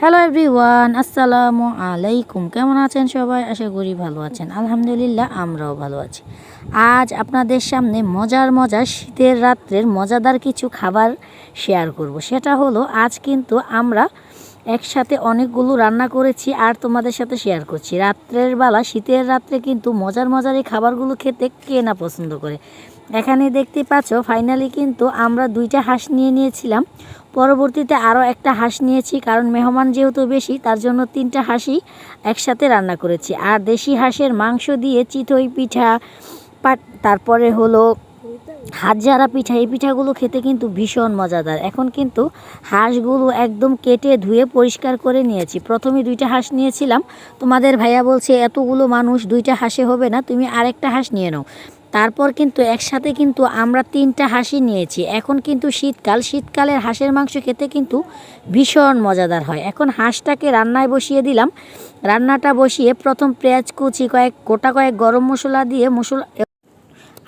Hello everyone, আসসালামু আলাইকুম। কেমন আছেন সবাই? আশা করি ভালো আছেন। আলহামদুলিল্লাহ, আমরাও ভালো আছি। আজ আপনাদের সামনে মজার শীতের রাত্রের মজাদার কিছু খাবার শেয়ার করব। সেটা হলো, আজ কিন্তু আমরা একসাথে অনেকগুলো রান্না করেছি আর তোমাদের সাথে শেয়ার করছি। রাত্রের বেলা, শীতের রাত্রে কিন্তু মজার এই খাবারগুলো খেতে কে না পছন্দ করে। এখানে দেখতে পাচ্ছ, ফাইনালি কিন্তু আমরা 2টা হাঁস নিয়েছিলাম। পরবর্তীতে আরও একটা হাঁস নিয়েছি, কারণ মেহমান যেহেতু বেশি, তার জন্য 3টা হাঁসই একসাথে রান্না করেছি। আর দেশি হাঁসের মাংস দিয়ে চিতই পিঠা, তারপরে হলো হাতজারা পিঠা, এই পিঠাগুলো খেতে কিন্তু ভীষণ মজাদার। এখন কিন্তু হাঁসগুলো একদম কেটে ধুয়ে পরিষ্কার করে নিয়েছি। প্রথমে 2টা হাঁস নিয়েছিলাম, তোমাদের ভাইয়া বলছে এতগুলো মানুষ 2টা হাঁসে হবে না, তুমি আরেকটা হাঁস নিয়ে নাও। তারপর কিন্তু একসাথে কিন্তু আমরা 3টা হাঁসই নিয়েছি। এখন কিন্তু শীতকালের হাঁসের মাংস খেতে কিন্তু ভীষণ মজাদার হয়। এখন হাঁসটাকে রান্নায় বসিয়ে দিলাম। রান্নাটা বসিয়ে প্রথম পেঁয়াজ কুচি, গোটা কয়েক গরম মশলা দিয়ে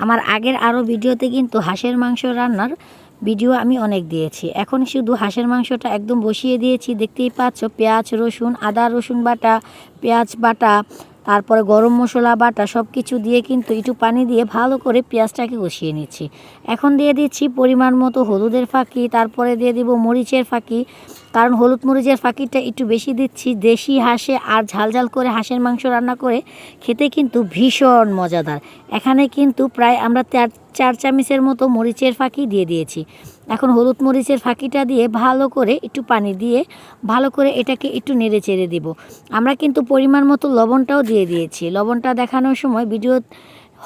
আমার আগের আরও ভিডিওতে কিন্তু হাঁসের মাংস রান্নার ভিডিও আমি অনেক দিয়েছি। এখন শুধু হাঁসের মাংসটা একদম বসিয়ে দিয়েছি। দেখতেই পাচ্ছ, পেঁয়াজ রসুন, আদা রসুন বাটা, পেঁয়াজ বাটা, তারপরে গরম মশলা বাটা সব কিছু দিয়ে কিন্তু একটু পানি দিয়ে ভালো করে পেঁয়াজটাকে কষিয়ে নিচ্ছি। এখন দিয়ে দিচ্ছি পরিমাণ মতো হলুদের ফাঁকি, তারপরে দিয়ে দিব মরিচের ফাঁকি, কারণ হলুদ মরিচের ফাঁকিটা একটু বেশি দিচ্ছি। দেশি হাঁসে আর ঝাল করে হাঁসের মাংস রান্না করে খেতে কিন্তু ভীষণ মজাদার। এখানে কিন্তু প্রায় আমরা 4 চামচের মতো মরিচের ফাঁকি দিয়ে দিয়েছি। এখন হলুদ মরিচের ফাঁকিটা দিয়ে ভালো করে একটু পানি দিয়ে ভালো করে এটাকে একটু নেড়ে চেড়ে দিব। আমরা কিন্তু পরিমাণ মতো লবণটাও দিয়ে দিয়েছি। লবণটা দেখানোর সময় ভিডিও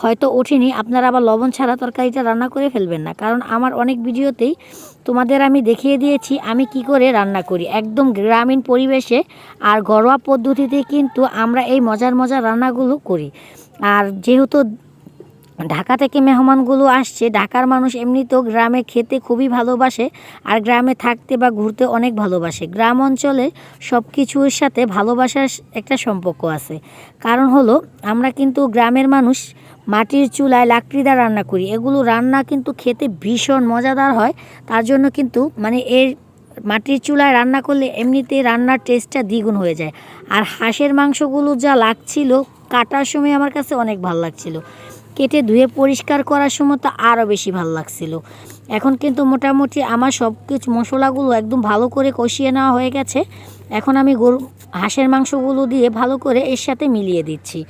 হয়তো ওঠেনি, আপনারা আবার লবণ ছাড়া তরকারিটা রান্না করে ফেলবেন না, কারণ আমার অনেক ভিডিওতেই তোমাদের আমি দেখিয়ে দিয়েছি আমি কি করে রান্না করি একদম গ্রামীণ পরিবেশে আর ঘরোয়া পদ্ধতিতে। কিন্তু আমরা এই মজার রান্নাগুলো করি। আর যেহেতু ঢাকা থেকে মেহমানগুলো আসছে, ঢাকার মানুষ এমনিতেও গ্রামে খেতে খুবই ভালোবাসে আর গ্রামে থাকতে বা ঘুরতে অনেক ভালোবাসে। গ্রাম অঞ্চলে সব কিছুর সাথে ভালোবাসার একটা সম্পর্ক আছে। কারণ হলো, আমরা কিন্তু গ্রামের মানুষ মাটির চুলায় লাকড়িদা রান্না করি। এগুলো রান্না কিন্তু খেতে ভীষণ মজাদার হয়। তার জন্য কিন্তু এর মাটির চুলায় রান্না করলে এমনিতে রান্নার টেস্টটা দ্বিগুণ হয়ে যায়। আর হাঁসের মাংসগুলো যা লাগছিল কাটার সময়, আমার কাছে অনেক ভালো লাগছিল। কেটে ধুয়ে পরিষ্কার করার সময় তো আরও বেশি ভালো লাগছিল। এখন কিন্তু মোটামুটি আমার সব কিছু মশলাগুলো একদম ভালো করে কষিয়ে নেওয়া হয়ে গেছে। এখন আমি হাঁসের মাংসগুলো দিয়ে ভালো করে এর সাথে মিলিয়ে দিচ্ছি।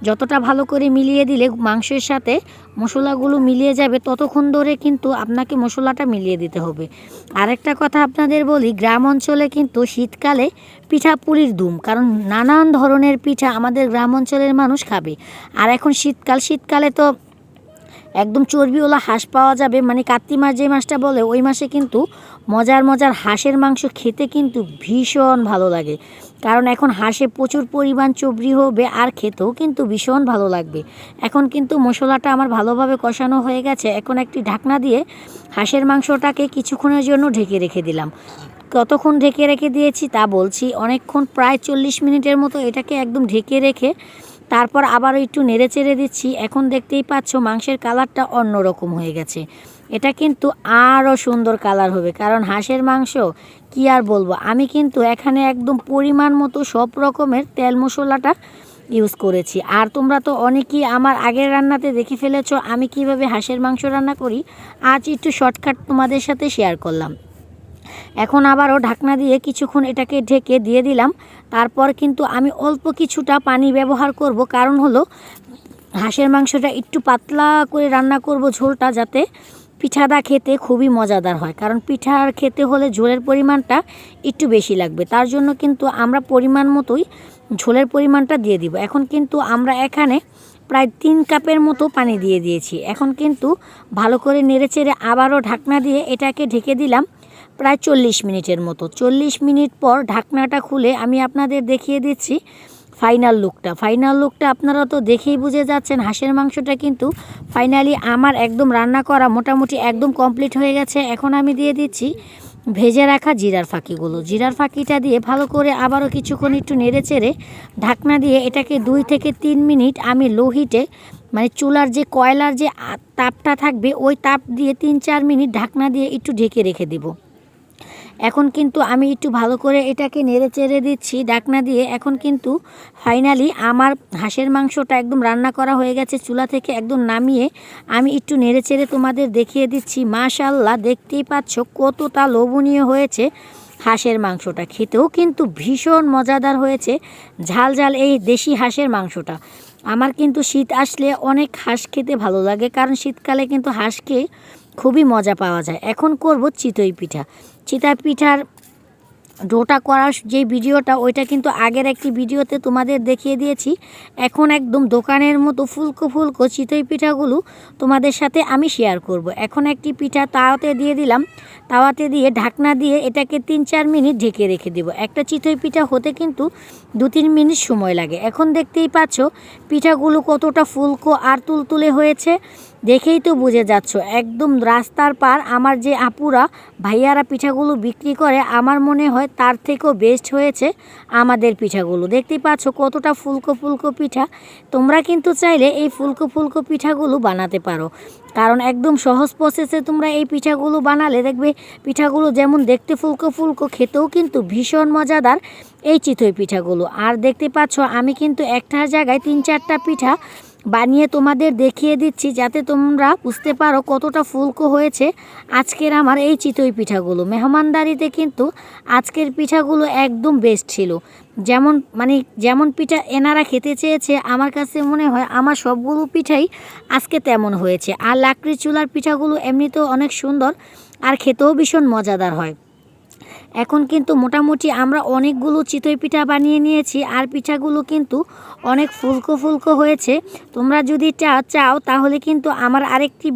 যতটা ভালো করে মিলিয়ে দিলে মাংসের সাথে মশলাগুলো মিলিয়ে যাবে, ততক্ষণ ধরে কিন্তু আপনাকে মশলাটা মিলিয়ে দিতে হবে। আরেকটা কথা আপনাদের বলি, গ্রাম অঞ্চলে কিন্তু শীতকালে পিঠাপুলির ধুম, কারণ নানান ধরনের পিঠা আমাদের গ্রাম অঞ্চলের মানুষ খাবে। আর এখন শীতকালে তো একদম চর্বিওয়ালা হাঁস পাওয়া যাবে, কার্তিক মাস যে মাসটা বলে, ওই মাসে কিন্তু মজার হাঁসের মাংস খেতে কিন্তু ভীষণ ভালো লাগে। কারণ এখন হাঁসে প্রচুর পরিমাণ চর্বি হবে আর খেতেও কিন্তু ভীষণ ভালো লাগবে। এখন কিন্তু মশলাটা আমার ভালোভাবে কষানো হয়ে গেছে। এখন একটি ঢাকনা দিয়ে হাঁসের মাংসটাকে কিছুক্ষণের জন্য ঢেকে রেখে দিলাম। কতক্ষণ ঢেকে রেখে দিয়েছি তা বলছি, অনেকক্ষণ, প্রায় 40 মিনিটের মতো এটাকে একদম ঢেকে রেখে তারপর আবারও একটু নেড়ে চেড়ে দিচ্ছি। এখন দেখতেই পাচ্ছ মাংসের কালারটা অন্যরকম হয়ে গেছে। এটা কিন্তু আরও সুন্দর কালার হবে, কারণ হাঁসের মাংস কি আর বলবো। আমি কিন্তু এখানে একদম পরিমাণ মতো সব রকমের তেল মশলাটা ইউজ করেছি। আর তোমরা তো অনেকেই আমার আগের রান্নাতে দেখে ফেলেছো আমি কিভাবে হাঁসের মাংস রান্না করি। আজ একটু শর্টকাট তোমাদের সাথে শেয়ার করলাম। এখন আবারও ঢাকনা দিয়ে কিছুক্ষণ এটাকে ঢেকে দিয়ে দিলাম। তারপর কিন্তু আমি অল্প কিছুটা পানি ব্যবহার করব, কারণ হলো হাঁসের মাংসটা একটু পাতলা করে রান্না করব, ঝোলটা যাতে পিঠাটা খেতে খুবই মজাদার হয়। কারণ পিঠার খেতে হলে ঝোলের পরিমাণটা একটু বেশি লাগবে, তার জন্য কিন্তু আমরা পরিমাণ মতোই ঝোলের পরিমাণটা দিয়ে দিব। এখন কিন্তু আমরা এখানে প্রায় 3 কাপের মতো পানি দিয়ে দিয়েছি। এখন কিন্তু ভালো করে নেড়েচেড়ে আবারও ঢাকনা দিয়ে এটাকে ঢেকে দিলাম প্রায় 40 মিনিটের মতো। 40 মিনিট পর ঢাকনাটা খুলে আমি আপনাদের দেখিয়ে দিচ্ছি ফাইনাল লুকটা আপনারা তো দেখেই বুঝে যাচ্ছেন। হাঁসের মাংসটা কিন্তু ফাইনালি আমার একদম রান্না করা মোটামুটি একদম কমপ্লিট হয়ে গেছে। এখন আমি দিয়ে দিচ্ছি ভেজে রাখা জিরার ফাঁকিটা দিয়ে ভালো করে আবারও কিছুক্ষণ একটু নেড়ে চেড়ে ঢাকনা দিয়ে এটাকে 2 থেকে 3 মিনিট আমি লো হিটে, চুলার যে কয়লার যে তাপটা থাকবে ওই তাপ দিয়ে 3-4 মিনিট ঢাকনা দিয়ে একটু ঢেকে রেখে দেব। এখন কিন্তু আমি একটু ভালো করে এটাকে নেড়ে চেড়ে দিচ্ছি ঢাকনা দিয়ে। এখন কিন্তু ফাইনালি আমার হাঁসের মাংসটা একদম রান্না করা হয়ে গেছে। চুলা থেকে একদম নামিয়ে আমি একটু নেড়ে চেড়ে তোমাদের দেখিয়ে দিচ্ছি। মাশাআল্লাহ, দেখতেই পাচ্ছ কতটা লোভনীয় হয়েছে হাঁসের মাংসটা। খেতেও কিন্তু ভীষণ মজাদার হয়েছে, ঝাল ঝাল এই দেশি হাঁসের মাংসটা। আমার কিন্তু শীত আসলে অনেক হাঁস খেতে ভালো লাগে, কারণ শীতকালে কিন্তু হাঁসকে খুবই মজা পাওয়া যায়। এখন করব চিতই পিঠা। চিতই পিঠার ডোটা করার যে ভিডিওটা, ওইটা কিন্তু আগের একটি ভিডিওতে তোমাদের দেখিয়ে দিয়েছি। এখন একদম দোকানের মতো ফুলকো ফুলকো চিতই পিঠাগুলো তোমাদের সাথে আমি শেয়ার করব। এখন একটি পিঠা তাওয়াতে দিয়ে দিলাম। তাওয়াতে দিয়ে ঢাকনা দিয়ে এটাকে 3-4 মিনিট ঢেকে রেখে দেব। একটা চিতই পিঠা হতে কিন্তু 2-3 মিনিট সময় লাগে। এখন দেখতেই পাচ্ছ পিঠাগুলো কতটা ফুলকো আর তুলতুলে হয়েছে, দেখেই তো বুঝে যাচ্ছ। একদম রাস্তার পার আমার যে আপুরা ভাইয়ারা পিঠাগুলো বিক্রি করে, আমার মনে হয় তার থেকেও বেস্ট হয়েছে আমাদের পিঠাগুলো। দেখতেই পাচ্ছ কতটা ফুলকো ফুলকো পিঠা। তোমরা কিন্তু চাইলে এই ফুলকো ফুলকো পিঠাগুলো বানাতে পারো, কারণ একদম সহজ প্রসেসে তোমরা এই পিঠাগুলো বানালে দেখবে পিঠাগুলো যেমন দেখতে ফুলকো ফুলকো, খেতেও কিন্তু ভীষণ মজাদার এই চিতই পিঠাগুলো। আর দেখতে পাচ্ছ আমি কিন্তু একটার জায়গায় 3-4টা পিঠা বানিয়ে তোমাদের দেখিয়ে দিচ্ছি, যাতে তোমরা বুঝতে পারো কতটা ফুলকো হয়েছে আজকের আমার এই চিতই পিঠাগুলো। মেহমানদারিতে কিন্তু আজকের পিঠাগুলো একদম বেস্ট ছিল। যেমন পিঠা এনারা খেতে চেয়েছে, আমার কাছে মনে হয় আমার সবগুলো পিঠাই আজকে তেমন হয়েছে। আর লাকড়ি চুলার পিঠাগুলো এমনিতেও অনেক সুন্দর আর খেতেও ভীষণ মজাদার হয়। এখন কিন্তু মোটামুটি আমরা অনেকগুলো চিতই পিঠা বানিয়ে নিয়েছি, আর পিঠাগুলো কিন্তু অনেক ফুলকো ফুলকো হয়েছে। তোমরা যদি চাও তাহলে কিন্তু আমার আরেকটি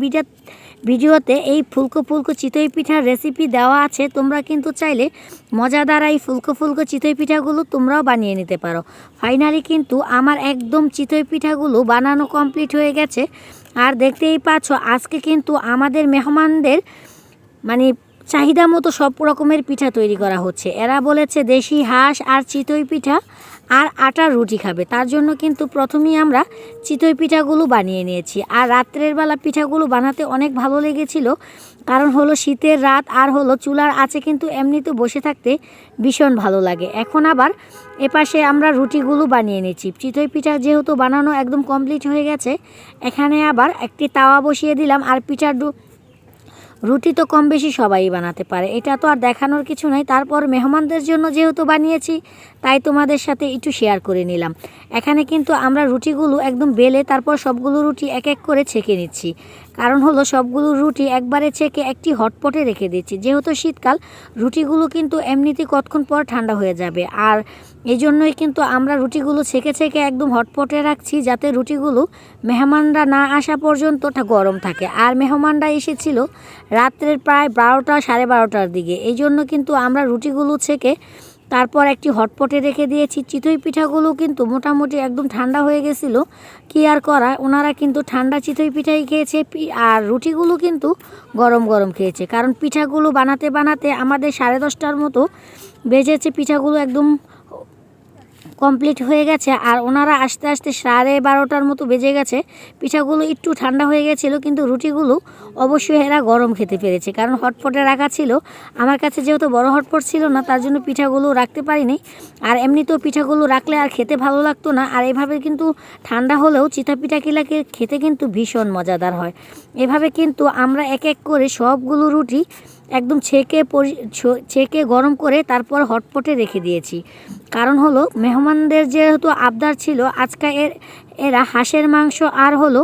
ভিডিওতে এই ফুলকো ফুলকো চিতই পিঠার রেসিপি দেওয়া আছে। তোমরা কিন্তু চাইলে মজাদার এই ফুলকো ফুলকো চিতই পিঠাগুলো তোমরাও বানিয়ে নিতে পারো। ফাইনালি কিন্তু আমার একদম চিতই পিঠাগুলো বানানো কমপ্লিট হয়ে গেছে। আর দেখতেই পাচ্ছ আজকে কিন্তু আমাদের মেহমানদের চাহিদা মতো সব রকমের পিঠা তৈরি করা হচ্ছে। এরা বলেছে দেশি হাঁস আর চিতই পিঠা আর আটার রুটি খাবে। তার জন্য কিন্তু প্রথমেই আমরা চিতই পিঠাগুলো বানিয়ে নিয়েছি। আর রাত্রের বেলা পিঠাগুলো বানাতে অনেক ভালো লেগেছিল, কারণ হলো শীতের রাত আর হলো চুলার আছে কিন্তু এমনিতে বসে থাকতে ভীষণ ভালো লাগে। এখন আবার এপাশে আমরা রুটিগুলো বানিয়ে নিয়েছি। চিতই পিঠা যেহেতু বানানো একদম কমপ্লিট হয়ে গেছে, এখানে আবার একটি তাওয়া বসিয়ে দিলাম। আর রুটি তো কম বেশি সবাই বানাতে পারে, এটা তো আর দেখানোর কিছু নাই। তারপর মেহমানদের জন্য যেহেতু বানিয়েছি, তাই তোমাদের সাথে একটু শেয়ার করে নিলাম। এখানে কিন্তু আমরা রুটিগুলো একদম বেলে তারপর সবগুলো রুটি এক এক করে ছেঁকে নিচ্ছি। কারণ হলো সবগুলো রুটি একবারে ছেঁকে একটি হটপটে রেখে দিচ্ছি। যেহেতু শীতকাল, রুটিগুলো কিন্তু এমনিতেই কতক্ষণ পর ঠান্ডা হয়ে যাবে। আর এই জন্যই কিন্তু আমরা রুটিগুলো ছেঁকে ছেঁকে একদম হটপটে রাখছি, যাতে রুটিগুলো মেহমানরা না আসা পর্যন্ত গরম থাকে। আর মেহমানরা এসেছিল রাত্রের প্রায় 12টা 12:30টার দিকে। এই জন্য কিন্তু আমরা রুটিগুলো ছেঁকে তারপর একটি হটপটে রেখে দিয়েছি। চিতই পিঠাগুলো কিন্তু মোটামুটি একদম ঠান্ডা হয়ে গেছিলো, কি আর করা, ওনারা কিন্তু ঠান্ডা চিতই পিঠাই খেয়েছে। আর রুটিগুলো কিন্তু গরম গরম খেয়েছে, কারণ পিঠাগুলো বানাতে বানাতে আমাদের 10:30টার মতো বেজেছে। পিঠাগুলো একদম কমপ্লিট হয়ে গেছে, আর ওনারা আস্তে আস্তে 12:30টার মতো বেজে গেছে। পিঠাগুলো একটু ঠান্ডা হয়ে গেছিলো, কিন্তু রুটিগুলো অবশ্যই এরা গরম খেতে পেরেছে, কারণ হটপটে রাখা ছিল। আমার কাছে যেহেতু বড় হটপট ছিল না, তার জন্য পিঠাগুলো রাখতে পারিনি। আর এমনিতেও পিঠাগুলো রাখলে আর খেতে ভালো লাগতো না। আর এভাবে কিন্তু ঠান্ডা হলেও চিতা পিঠা কিলাকে খেতে কিন্তু ভীষণ মজাদার হয়। এভাবে কিন্তু আমরা এক এক করে সবগুলো রুটি একদম ছেঁকে গরম করে তারপর হটপটে রেখে দিয়েছি। কারণ হলো মেহমানদের যেহেতু আবদার ছিল আজকে এরা হাঁসের মাংস আর হলো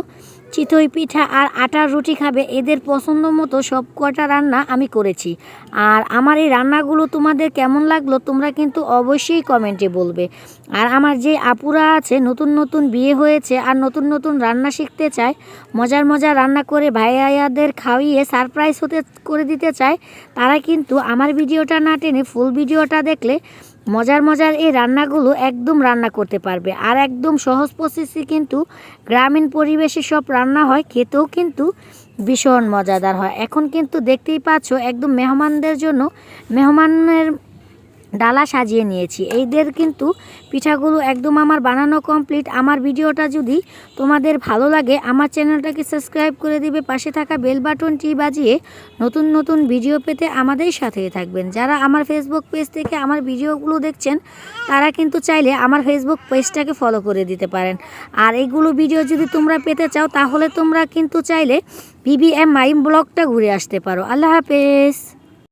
চিতই পিঠা আর আটার রুটি খাবে, এদের পছন্দ মতো সব কটা রান্না আমি করেছি। আর আমার এই রান্নাগুলো তোমাদের কেমন লাগলো তোমরা কিন্তু অবশ্যই কমেন্টে বলবে। আর আমার যে আপুরা আছে নতুন নতুন বিয়ে হয়েছে আর নতুন নতুন রান্না শিখতে চায়, মজার মজার রান্না করে ভাইয়াদের খাওয়িয়ে সারপ্রাইজ করে দিতে চায়, তারা কিন্তু আমার ভিডিওটা না টেনে ফুল ভিডিওটা দেখলে মজার মজার এই রান্নাগুলো একদম রান্না করতে পারবে। আর একদম সহজ প্রসেসে কিন্তু গ্রামীণ পরিবেশে সব রান্না হয়, খেতেও কিন্তু ভীষণ মজাদার হয়। এখন কিন্তু দেখতেই পাচ্ছ একদম মেহমানদের জন্য ডালা সাজিয়ে নিয়েছি। এইদের কিন্তু পিঠাগুলো একদম আমার বানানো কমপ্লিট। আমার ভিডিওটা যদি তোমাদের ভালো লাগে আমার চ্যানেলটাকে সাবস্ক্রাইব করে দিবে, পাশে থাকা বেল বাটনটি বাজিয়ে নতুন নতুন ভিডিও পেতে আমাদের সাথেই থাকবেন। যারা আমার ফেসবুক পেজ থেকে আমার ভিডিওগুলো দেখছেন তারা কিন্তু চাইলে আমার ফেসবুক পেজটাকে ফলো করে দিতে পারেন। আর এইগুলো ভিডিও যদি তোমরা পেতে চাও তাহলে তোমরা কিন্তু চাইলে BBM মাইম ব্লগটা ঘুরে আসতে পারো। আল্লাহ হাফেজ।